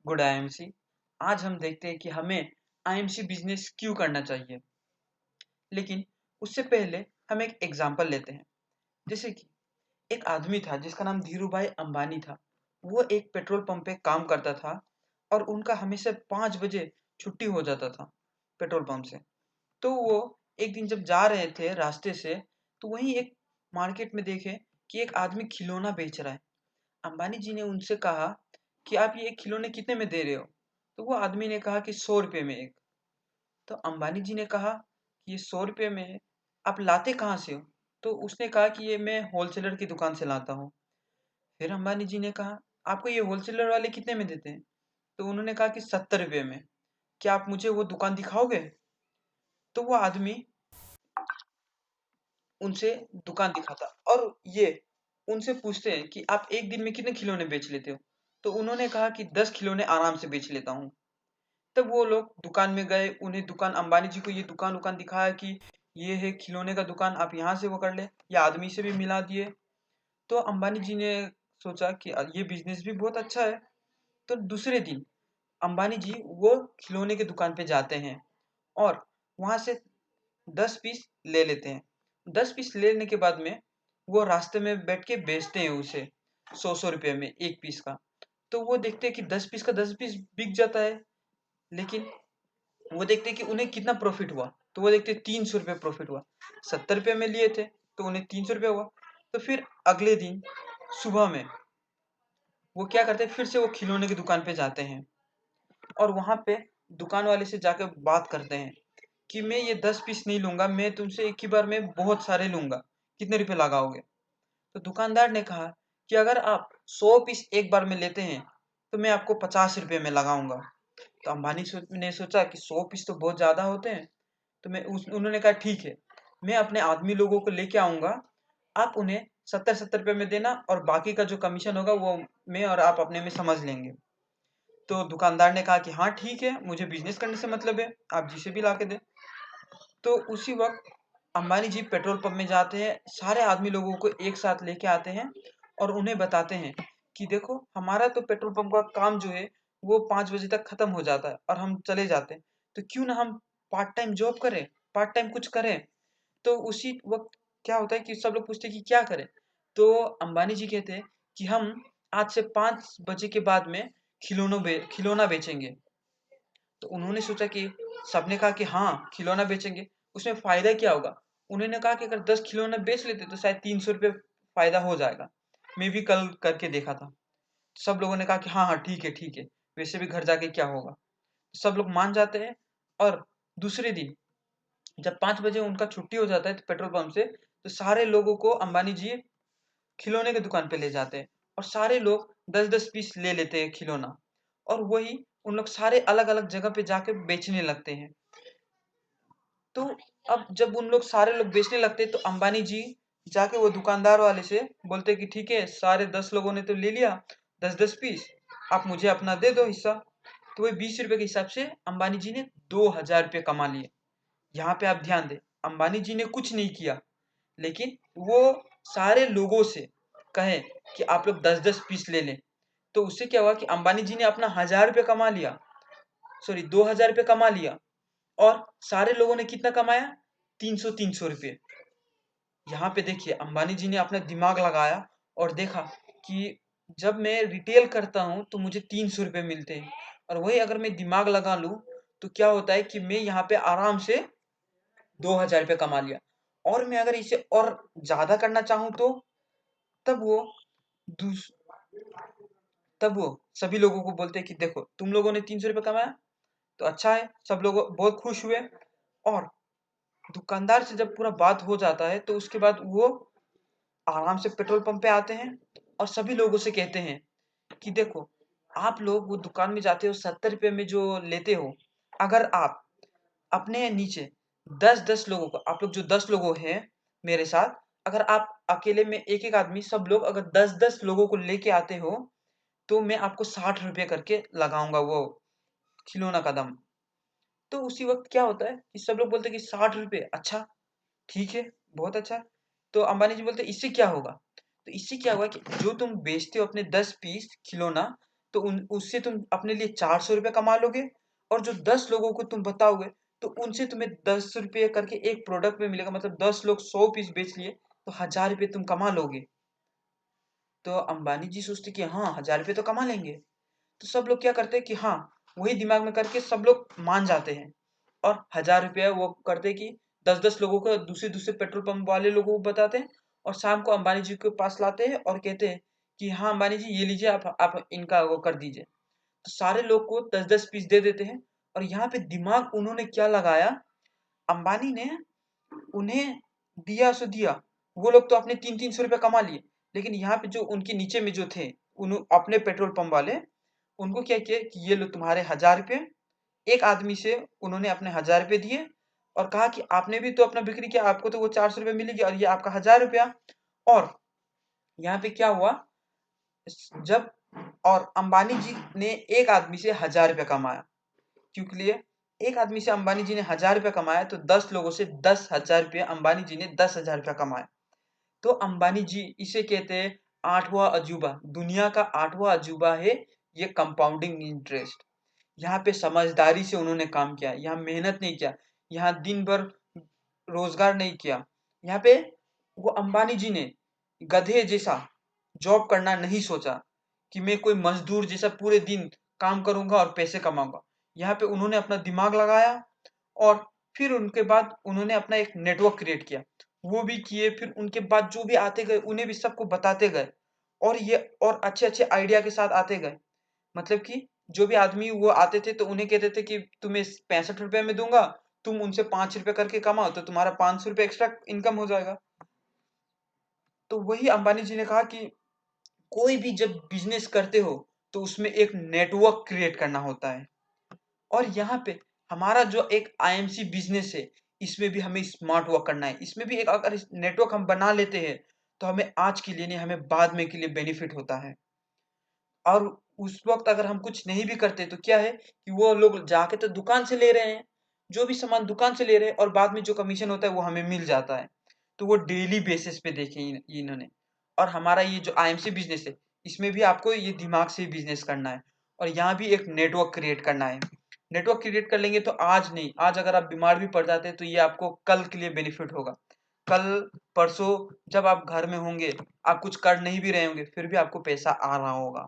Good IMC. आज हम देखते हैं कि हमें आईएमसी बिजनेस क्यों करना चाहिए। लेकिन उससे पहले हम एक एग्जांपल लेते हैं। जैसे कि एक आदमी था जिसका नाम धीरूभाई अंबानी था। वो एक पेट्रोल पंप पे काम करता था और उनका हमेशा 5 बजे छुट्टी हो जाता था पेट्रोल पंप से। तो वो एक दिन जब जा रहे थे रास्ते से, तो वहीं एक मार्केट में देखे कि एक आदमी खिलौना बेच रहा है। अंबानी जी ने उनसे कहा कि आप ये खिलौने कितने में दे रहे हो? तो वो आदमी ने कहा कि 100 रुपये में एक। तो अंबानी जी ने कहा कि ये 100 रुपये में आप लाते कहाँ से हो? तो उसने कहा कि ये मैं होलसेलर की दुकान से लाता हूँ। फिर अंबानी जी ने कहा आपको ये होलसेलर वाले कितने में देते हैं? तो उन्होंने कहा कि 70 रुपये में। क्या आप मुझे वो दुकान दिखाओगे? तो वो आदमी उनसे दुकान दिखाता और ये उनसे पूछते हैं कि आप एक दिन में कितने खिलौने बेच लेते हो? तो उन्होंने कहा कि 10 खिलौने आराम से बेच लेता हूँ। तब वो लोग दुकान में गए, उन्हें दुकान अंबानी जी को ये दुकान उकान दिखाया कि ये है खिलौने का दुकान, आप यहाँ से वो कर ले। ये आदमी से भी मिला दिए। तो अंबानी जी ने सोचा कि ये बिजनेस भी बहुत अच्छा है। तो दूसरे दिन अंबानी जी वो खिलौने की दुकान पे जाते हैं और वहां से 10 पीस ले लेते हैं। 10 पीस लेने के बाद में वो रास्ते में बैठ के बेचते हैं उसे 100-100 रुपये में एक पीस का। तो वो देखते हैं कि 10 पीस का 10 पीस बिक जाता है। लेकिन वो देखते कि उन्हें कितना प्रॉफिट हुआ। तो वो देखते 300 रुपये प्रॉफिट हुआ। 70 रुपये में लिए थे तो उन्हें 300 रुपये हुआ। तो फिर अगले दिन सुबह में वो क्या करते हैं, फिर से वो खिलौने की दुकान पे जाते हैं और वहां पे दुकान वाले से जाकर बात करते हैं कि मैं ये 10 पीस नहीं लूंगा, मैं तुमसे एक ही बार में बहुत सारे लूंगा, कितने रुपए लगाओगे? तो दुकानदार ने कहा कि अगर आप 100 पीस एक बार में लेते हैं तो मैं आपको 50 रुपये में लगाऊंगा। तो अंबानी ने सोचा कि 100 पीस तो बहुत ज्यादा होते हैं। तो उन्होंने कहा ठीक है, मैं अपने आदमी लोगों को लेके आऊंगा, आप उन्हें 70-70 रुपये में देना और बाकी का जो कमीशन होगा वो मैं और आप अपने में समझ लेंगे। तो दुकानदार ने कहा कि हाँ ठीक है, मुझे बिजनेस करने से मतलब है, आप जिसे भी ला के दे। तो उसी वक्त अंबानी जी पेट्रोल पंप में जाते हैं, सारे आदमी लोगों को एक साथ लेके आते हैं और उन्हें बताते हैं कि देखो हमारा तो पेट्रोल पंप का काम जो है वो 5 बजे तक खत्म हो जाता है और हम चले जाते हैं। तो क्यों ना हम पार्ट टाइम जॉब करें, पार्ट टाइम कुछ करें। तो उसी वक्त क्या होता है कि सब लोग पूछते हैं कि क्या करें। तो अंबानी जी कहते हैं कि हम आज से 5 बजे के बाद में खिलौना बेचेंगे। तो उन्होंने सोचा कि सबने कहा कि हाँ खिलौना बेचेंगे, उसमें फायदा क्या होगा? उन्होंने कहा कि अगर 10 खिलौना बेच लेते तो शायद 300 रुपये फायदा हो जाएगा। मैं भी कल करके देखा था। सब लोगों ने कहा कि हाँ हाँ ठीक है ठीक है, वैसे भी घर जाके क्या होगा। सब लोग मान जाते हैं और दूसरे दिन जब 5 बजे उनका छुट्टी हो जाता है तो पेट्रोल पंप से, तो सारे लोगों को अंबानी जी खिलौने की दुकान पे ले जाते हैं और सारे लोग 10-10 पीस ले लेते हैं खिलौना। और वही उन लोग सारे अलग अलग जगह पे जाके बेचने लगते हैं। तो अब जब उन लोग सारे लोग बेचने लगते तो अंबानी जी जाके वो दुकानदार वाले से बोलते कि ठीक है, सारे 10 लोगों ने तो ले लिया 10-10 पीस, आप मुझे अपना दे दो हिस्सा। तो वही 20 रुपए के हिसाब से अंबानी जी ने 2,000 रुपये कमा लिए। यहाँ पे आप ध्यान दें, अंबानी जी ने कुछ नहीं किया, लेकिन वो सारे लोगों से कहे कि आप लोग 10-10 पीस ले लें। तो उससे क्या हुआ कि अंबानी जी ने अपना 1,000 रुपये कमा लिया, सॉरी 2,000 रुपये कमा लिया। और सारे लोगों ने कितना कमाया? 300-300 रुपये। यहाँ पे देखिए अंबानी जी ने अपना दिमाग लगाया और देखा कि जब मैं रिटेल करता हूँ तो मुझे 300 रुपये मिलते हैं, और वही अगर मैं दिमाग लगा लूँ तो क्या होता है कि मैं यहाँ पे आराम से 2,000 रुपये कमा लिया। और मैं अगर इसे और ज्यादा करना चाहूँ तो तब वो दूस तब वो सभी लोगों को बोलते हैं कि देखो तुम लोगों ने 300 रुपये कमाया तो अच्छा है, सब लोग बहुत खुश हुए। और दुकानदार से जब पूरा बात हो जाता है तो उसके बाद वो आराम से पेट्रोल पंप पे आते हैं और सभी लोगों से कहते हैं कि देखो आप लोग वो दुकान में जाते हो 70 रुपये में जो लेते हो, अगर आप अपने नीचे 10-10 लोगों को, आप लोग जो 10 लोगों हैं मेरे साथ, अगर आप अकेले में एक एक आदमी सब लोग अगर 10-10 लोगों को लेके आते हो तो मैं आपको 60 रुपये करके लगाऊंगा वो खिलौना का दाम। तो उसी वक्त क्या होता है कि सब लोग बोलते हैं कि 60 रुपये, अच्छा ठीक है, बहुत अच्छा। तो अंबानी जी बोलते इससे क्या होगा? तो इससे क्या होगा कि जो तुम बेचते हो अपने 10 पीस खिलौना, तो उससे तुम अपने लिए 400 रुपये कमा लोगे, और जो 10 लोगों को तुम बताओगे तो उनसे तुम्हें 10 रुपये करके एक प्रोडक्ट में मिलेगा, मतलब 10 लोग 100 पीस बेच लिए तो 1000 रुपये तुम कमा लोगे। तो अंबानी जी सोचते कि हाँ, 1000 रुपये तो कमा लेंगे। तो सब लोग क्या करते हैं कि हाँ, वही दिमाग में करके सब लोग मान जाते हैं, और 1000 रुपया वो करते कि 10-10 लोगों को, दूसरे दूसरे पेट्रोल पंप वाले लोगों को बताते हैं, और शाम को अंबानी जी के पास लाते हैं और कहते हैं कि हाँ अंबानी जी, ये लीजिए, आप इनका वो कर दीजिए। तो सारे लोग को 10-10 पीस दे देते हैं। और यहाँ पे दिमाग उन्होंने क्या लगाया, अंबानी ने उन्हें दिया सो दिया। वो लोग तो अपने 300-300 रुपये कमा लिए, लेकिन यहाँ पे जो उनके नीचे में जो थे, उन अपने पेट्रोल पंप वाले, उनको क्या किया कि ये लो तुम्हारे 1000 रुपये। एक आदमी से उन्होंने अपने 1000 रुपये दिए और कहा कि आपने भी तो अपना बिक्री किया, आपको तो वो 400 रुपये मिलेगी, और ये आपका 1000 रुपया। और यहाँ पे क्या हुआ, जब और अंबानी जी ने एक आदमी से 1000 रुपया कमाया, क्योंकि लिए एक आदमी से अंबानी जी ने 1000 रुपया कमाया, तो 10 लोगों से 10,000 रुपया अंबानी जी ने 10,000 रुपया कमाया। तो अंबानी जी, इसे कहते हैं आठवां अजूबा, दुनिया का आठवां अजूबा है ये कंपाउंडिंग इंटरेस्ट। यहाँ पे समझदारी से उन्होंने काम किया, यहाँ मेहनत नहीं किया, यहाँ दिन भर रोजगार नहीं किया। यहाँ पे वो अंबानी जी ने गधे जैसा जॉब करना नहीं सोचा कि मैं कोई मजदूर जैसा पूरे दिन काम करूंगा और पैसे कमाऊंगा। यहाँ पे उन्होंने अपना दिमाग लगाया, और फिर उनके बाद उन्होंने अपना एक नेटवर्क क्रिएट किया, वो भी किए। फिर उनके बाद जो भी आते गए उन्हें भी सबको बताते गए, और ये और अच्छे अच्छे आइडिया के साथ आते गए। मतलब कि जो भी आदमी वो आते थे तो उन्हें कहते थे कि तुम्हें 65 रुपए में दूंगा, तुम उनसे 5 रुपए करके कमाओ तो तुम्हारा 500 रुपये एक्स्ट्रा इनकम हो जाएगा। तो वही अंबानी जी ने कहा कि कोई भी जब बिजनेस करते हो तो उसमें एक नेटवर्क क्रिएट करना होता है। और यहाँ पे हमारा जो एक आईएमसी बिजनेस है, इसमें भी हमें स्मार्ट वर्क करना है। इसमें भी एक अगर नेटवर्क हम बना लेते हैं तो हमें आज के लिए नहीं, हमें बाद में के लिए बेनिफिट होता है। और उस वक्त अगर हम कुछ नहीं भी करते तो क्या है कि वो लोग जाके तो दुकान से ले रहे हैं, जो भी सामान दुकान से ले रहे हैं, और बाद में जो कमीशन होता है वो हमें मिल जाता है। तो वो डेली बेसिस पे देखे इन्होंने। और हमारा ये जो आईएमसी बिजनेस है, इसमें भी आपको ये दिमाग से बिजनेस करना है, और यहाँ भी एक नेटवर्क क्रिएट करना है। नेटवर्क क्रिएट कर लेंगे तो आज नहीं, आज अगर आप बीमार भी पड़ जाते हैं तो ये आपको कल के लिए बेनिफिट होगा। कल परसों जब आप घर में होंगे, आप कुछ कर नहीं भी रहे होंगे, फिर भी आपको पैसा आ रहा होगा।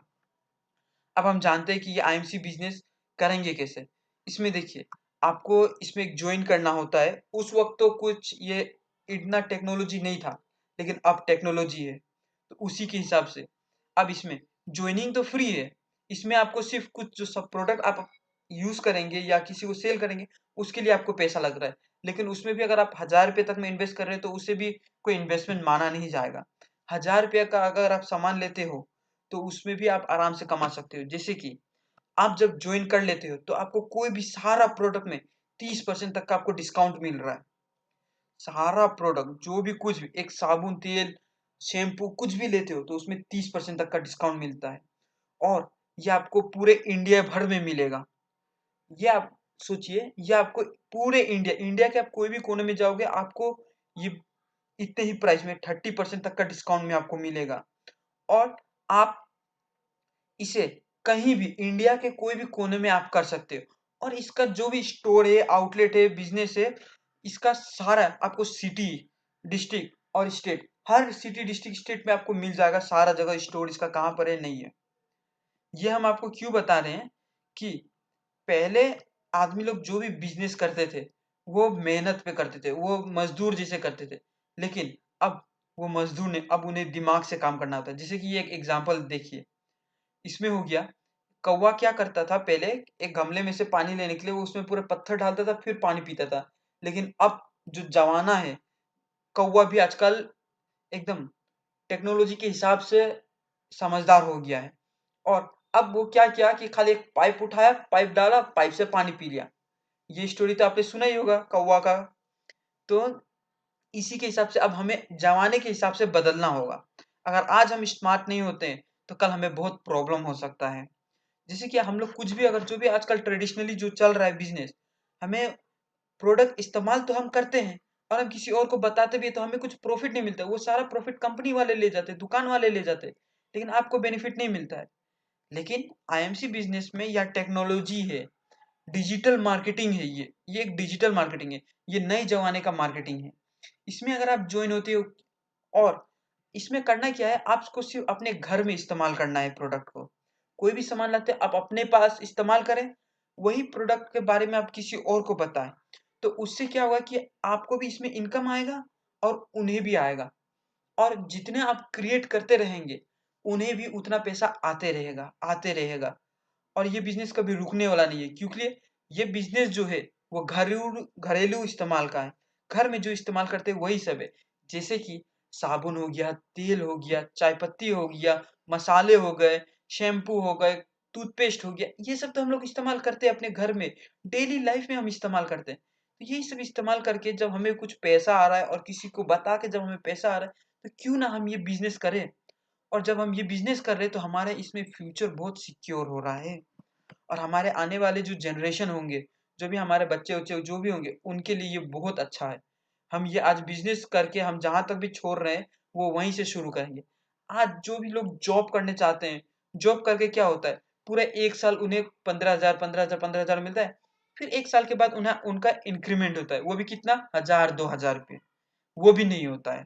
अब हम जानते हैं कि ये आईएमसी बिजनेस करेंगे कैसे। इसमें देखिए, आपको इसमें एक ज्वाइन करना होता है। उस वक्त तो कुछ ये इतना टेक्नोलॉजी नहीं था, लेकिन अब टेक्नोलॉजी है, तो उसी के हिसाब से अब इसमें ज्वाइनिंग तो फ्री है। इसमें आपको सिर्फ कुछ जो सब प्रोडक्ट आप यूज करेंगे या किसी को सेल करेंगे, उसके लिए आपको पैसा लग रहा है। लेकिन उसमें भी अगर आप 1000 रुपये तक में इन्वेस्ट कर रहे हैं तो उसे भी कोई इन्वेस्टमेंट माना नहीं जाएगा। 1000 रुपये का अगर आप सामान लेते हो तो उसमें भी आप आराम से कमा सकते हो। जैसे कि आप जब ज्वाइन कर लेते हो तो आपको कोई भी सारा प्रोडक्ट में 30% तक का आपको डिस्काउंट मिल रहा है। सारा प्रोडक्ट जो भी, कुछ भी, एक साबुन, तेल, शैम्पू कुछ भी लेते हो तो उसमें 30% तक का डिस्काउंट मिलता है। और ये आपको पूरे इंडिया भर में मिलेगा। ये आप सोचिए, ये आपको पूरे इंडिया इंडिया के आप कोई भी कोने में जाओगे, आपको ये इतने ही प्राइस में 30% तक का डिस्काउंट में आपको मिलेगा। और आप इसे कहीं भी इंडिया के कोई भी कोने में आप कर सकते हो। और इसका जो भी स्टोर है, आउटलेट है, बिजनेस है, इसका सारा आपको सिटी, डिस्ट्रिक्ट और स्टेट, हर सिटी, डिस्ट्रिक्ट, स्टेट में आपको मिल जाएगा सारा जगह स्टोर इसका कहाँ पर है, नहीं है। ये हम आपको क्यों बता रहे हैं कि पहले आदमी लोग जो भी बिजनेस करते थे वो मेहनत पे करते थे, वो मजदूर जैसे करते थे। लेकिन अब वो मजदूर ने, अब उन्हें दिमाग से काम करना होता है। जैसे कि ये एक एग्जांपल देखिए, इसमें हो गया, कौवा क्या करता था पहले, एक गमले में से पानी लेने के लिए वो उसमें पूरे पत्थर डालता था फिर पानी पीता था। लेकिन अब जो जमाना है, कौवा भी आजकल एकदम टेक्नोलॉजी के हिसाब से समझदार हो गया है। और अब वो क्या किया कि खाली एक पाइप उठाया, पाइप डाला, पाइप से पानी पी लिया। ये स्टोरी तो आपने सुना ही होगा कौवा का। तो इसी के हिसाब से अब हमें जमाने के हिसाब से बदलना होगा। अगर आज हम स्मार्ट नहीं होते हैं तो कल हमें बहुत प्रॉब्लम हो सकता है। जैसे कि हम लोग कुछ भी, अगर जो भी आजकल ट्रेडिशनली जो चल रहा है बिजनेस, हमें प्रोडक्ट इस्तेमाल तो हम करते हैं और हम किसी और को बताते भी हैं, तो हमें कुछ प्रॉफिट नहीं मिलता। वो सारा प्रॉफिट कंपनी वाले ले जाते हैं, दुकान वाले ले जाते हैं, लेकिन आपको बेनिफिट नहीं मिलता है। लेकिन आईएमसी बिजनेस में या टेक्नोलॉजी है, डिजिटल मार्केटिंग है, ये एक डिजिटल मार्केटिंग है, ये नए जमाने का मार्केटिंग है। इसमें अगर आप ज्वाइन होते हो और इसमें करना क्या है, आपको सिर्फ अपने घर में इस्तेमाल करना है प्रोडक्ट को। कोई भी सामान लाते हैं आप अपने पास इस्तेमाल करें, वही प्रोडक्ट के बारे में आप किसी और को बताएं। तो उससे क्या होगा कि आपको भी इसमें इनकम आएगा और उन्हें भी आएगा, और जितने आप क्रिएट करते रहेंगे उन्हें भी उतना पैसा आते रहेगा। और ये बिजनेस कभी रुकने वाला नहीं है, क्योंकि ये बिजनेस जो है वो घरेलू घरेलू इस्तेमाल का है। घर में जो इस्तेमाल करते हैं वही सब है, जैसे कि साबुन हो गया, तेल हो गया, चाय पत्ती हो गया, मसाले हो गए, शैम्पू हो गए, टूथपेस्ट हो गया, ये सब तो हम लोग इस्तेमाल करते हैं अपने घर में, डेली लाइफ में हम इस्तेमाल करते हैं। तो यही सब इस्तेमाल करके जब हमें कुछ पैसा आ रहा है और किसी को बता के जब हमें पैसा आ रहा है, तो क्यों ना हम ये बिजनेस करें। और जब हम ये बिजनेस कर रहे हैं तो हमारा इसमें फ्यूचर बहुत सिक्योर हो रहा है, और हमारे आने वाले जो जनरेशन होंगे, जो भी हमारे बच्चे-वच्चे जो भी होंगे, उनके लिए ये बहुत अच्छा है। हम ये आज बिज़नेस करके हम जहाँ तक भी छोड़ रहे हैं, वो वहीं से शुरू करेंगे। आज जो भी लोग जॉब करने चाहते हैं, जॉब करके क्या होता है, पूरा 1 साल उन्हें 15,000 15,000 15,000 मिलता है। फिर 1 साल के बाद उन्हें उनका इंक्रीमेंट होता है, वो भी कितना 1000 2000 रुपए, वो भी नहीं होता है।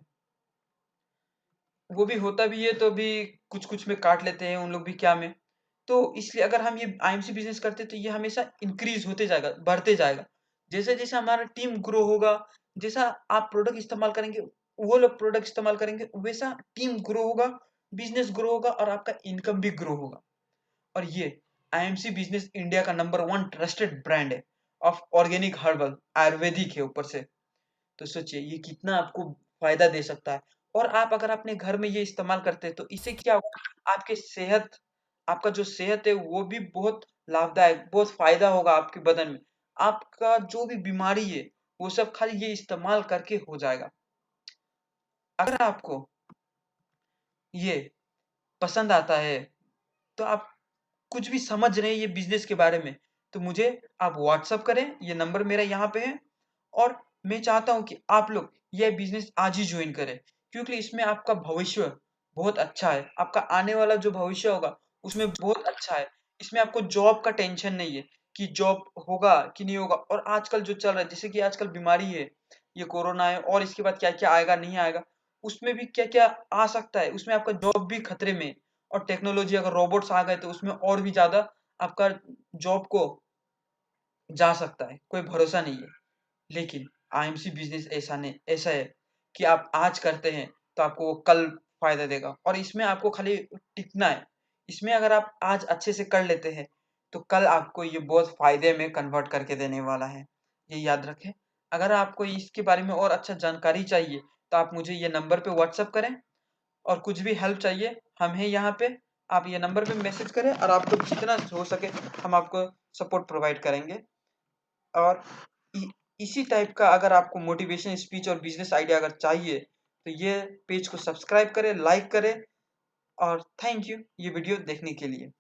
वो भी होता भी है तो भी कुछ-कुछ में काट लेते हैं उन लोग भी क्या में। तो इसलिए अगर हम ये आईएमसी बिज़नेस करते हैं तो ये हमेशा इंक्रीज़ होते जाएगा, बढ़ते जाएगा। जैसे-जैसे हमारा टीम ग्रो होगा, जैसा आप प्रोडक्ट इस्तेमाल करेंगे, वो लोग प्रोडक्ट इस्तेमाल करेंगे, वैसा टीम ग्रो होगा, बिज़नेस ग्रो होगा और आपका इनकम भी ग्रो होगा। और ये आईएमसी बिज़नेस इंडिया का नंबर 1 ट्रस्टेड ब्रांड है ऑफ ऑर्गेनिक हर्बल, आयुर्वेदिक है ऊपर से। तो सोचिए ये कितना आपको फ़ायदा दे सकता है। और आप अगर अपने घर में ये इस्तेमाल करते हैं तो इससे क्या होगा, आपके सेहत आपका जो सेहत है वो भी बहुत लाभदायक, बहुत फ़ायदा होगा आपके बदन में। आपका जो भी बीमारी है, वो सब खाली ये इस्तेमाल करके हो जाएगा। अगर आपको ये पसंद आता है, तो आप कुछ भी समझ रहे हैं ये बिज़नेस के बारे में, तो मुझे आप व्हाट्सएप करें, ये नंबर मेरा यहाँ पे है। और मैं चाहता हूँ कि आप लोग ये बिज़नेस आज ही जॉइन करें, क्योंकि इसमें आपका भविष्य बहुत अच्छा है। आपका आने वाला जो भविष्य होगा, उसमें बहुत अच्छा है। इसमें आपको जॉब का टेंशन नहीं है कि जॉब होगा कि नहीं होगा, और आजकल जो चल रहा है, जैसे कि आजकल बीमारी है, ये कोरोना है और इसके बाद क्या-क्या आएगा, नहीं आएगा, उसमें भी क्या-क्या आ सकता है, उसमें आपका जॉब भी खतरे में है। और टेक्नोलॉजी अगर रोबोट्स आ गए तो उसमें और भी ज़्यादा आपका जॉब को जा सकता है, कोई भरोसा नहीं है। लेकिन आईएमसी बिज़नेस ऐसा है कि आप आज करते हैं तो आपको वो कल फ़ायदा देगा, और इसमें आपको खाली टिकना है। इसमें अगर आप आज अच्छे से कर लेते हैं, तो कल आपको ये बहुत फ़ायदे में कन्वर्ट करके देने वाला है। ये याद रखें। अगर आपको इसके बारे में और अच्छा जानकारी चाहिए, तो आप मुझे ये नंबर पे व्हाट्सएप करें, और कुछ भी हेल्प चाहिए, हम हैं यहाँ पे। आप ये नंबर पे मैसेज करें और आपको जितना हो सके हम आपको सपोर्ट प्रोवाइड करेंगे। और इ इसी टाइप का अगर आपको मोटिवेशन स्पीच और बिज़नेस आइडिया अगर चाहिए, तो ये पेज को सब्सक्राइब करें, लाइक करें, और थैंक यू ये वीडियो देखने के लिए।